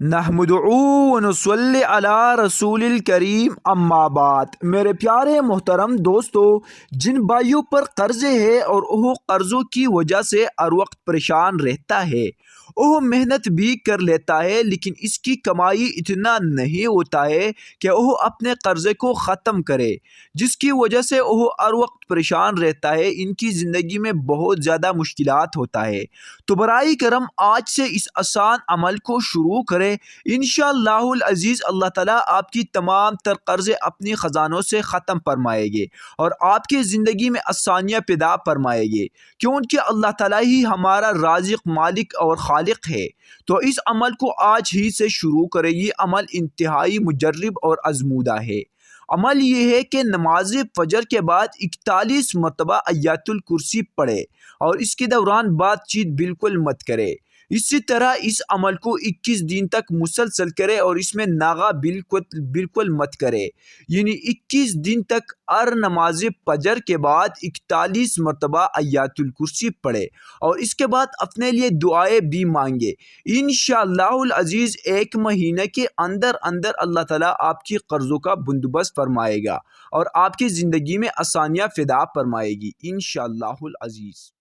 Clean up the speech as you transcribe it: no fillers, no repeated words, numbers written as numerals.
نحمدہ ونصلی علی رسول الکریم اما بعد۔ میرے پیارے محترم دوستو، جن بھائیوں پر قرضے ہے اور وہ قرضوں کی وجہ سے ہر وقت پریشان رہتا ہے، وہ محنت بھی کر لیتا ہے لیکن اس کی کمائی اتنا نہیں ہوتا ہے کہ وہ اپنے قرضے کو ختم کرے، جس کی وجہ سے وہ ہر وقت پریشان رہتا ہے۔ ان کی زندگی میں بہت زیادہ مشکلات ہوتا ہے۔ تو برائے کرم آج سے اس آسان عمل کو شروع کریں۔ انشاءاللہ العزیز اللہ تعالیٰ آپ کی تمام تر قرضے اپنی خزانوں سے ختم فرمائے گے اور آپ کی زندگی میں آسانیاں پیدا فرمائے گے، کیونکہ اللہ تعالیٰ ہی ہمارا رازق، مالک اور خالق ہے۔ تو اس عمل کو آج ہی سے شروع کریں۔ یہ عمل انتہائی مجرب اور آزمودہ ہے۔ عمل یہ ہے کہ نماز فجر کے بعد 41 مرتبہ آیت الکرسی پڑھے اور اس کے دوران بات چیت بالکل مت کرے۔ اسی طرح اس عمل کو 21 دن تک مسلسل کرے اور اس میں ناغہ بالکل مت کرے، یعنی 21 دن تک ہر نماز فجر کے بعد 41 مرتبہ آیت الکرسی پڑھے اور اس کے بعد اپنے لیے دعائیں بھی مانگے۔ انشاءاللہ العزیز ایک مہینے کے اندر اللہ تعالیٰ آپ کی قرضوں کا بندوبست فرمائے گا اور آپ کی زندگی میں آسانیاں پیدا فرمائے گی انشاءاللہ العزیز۔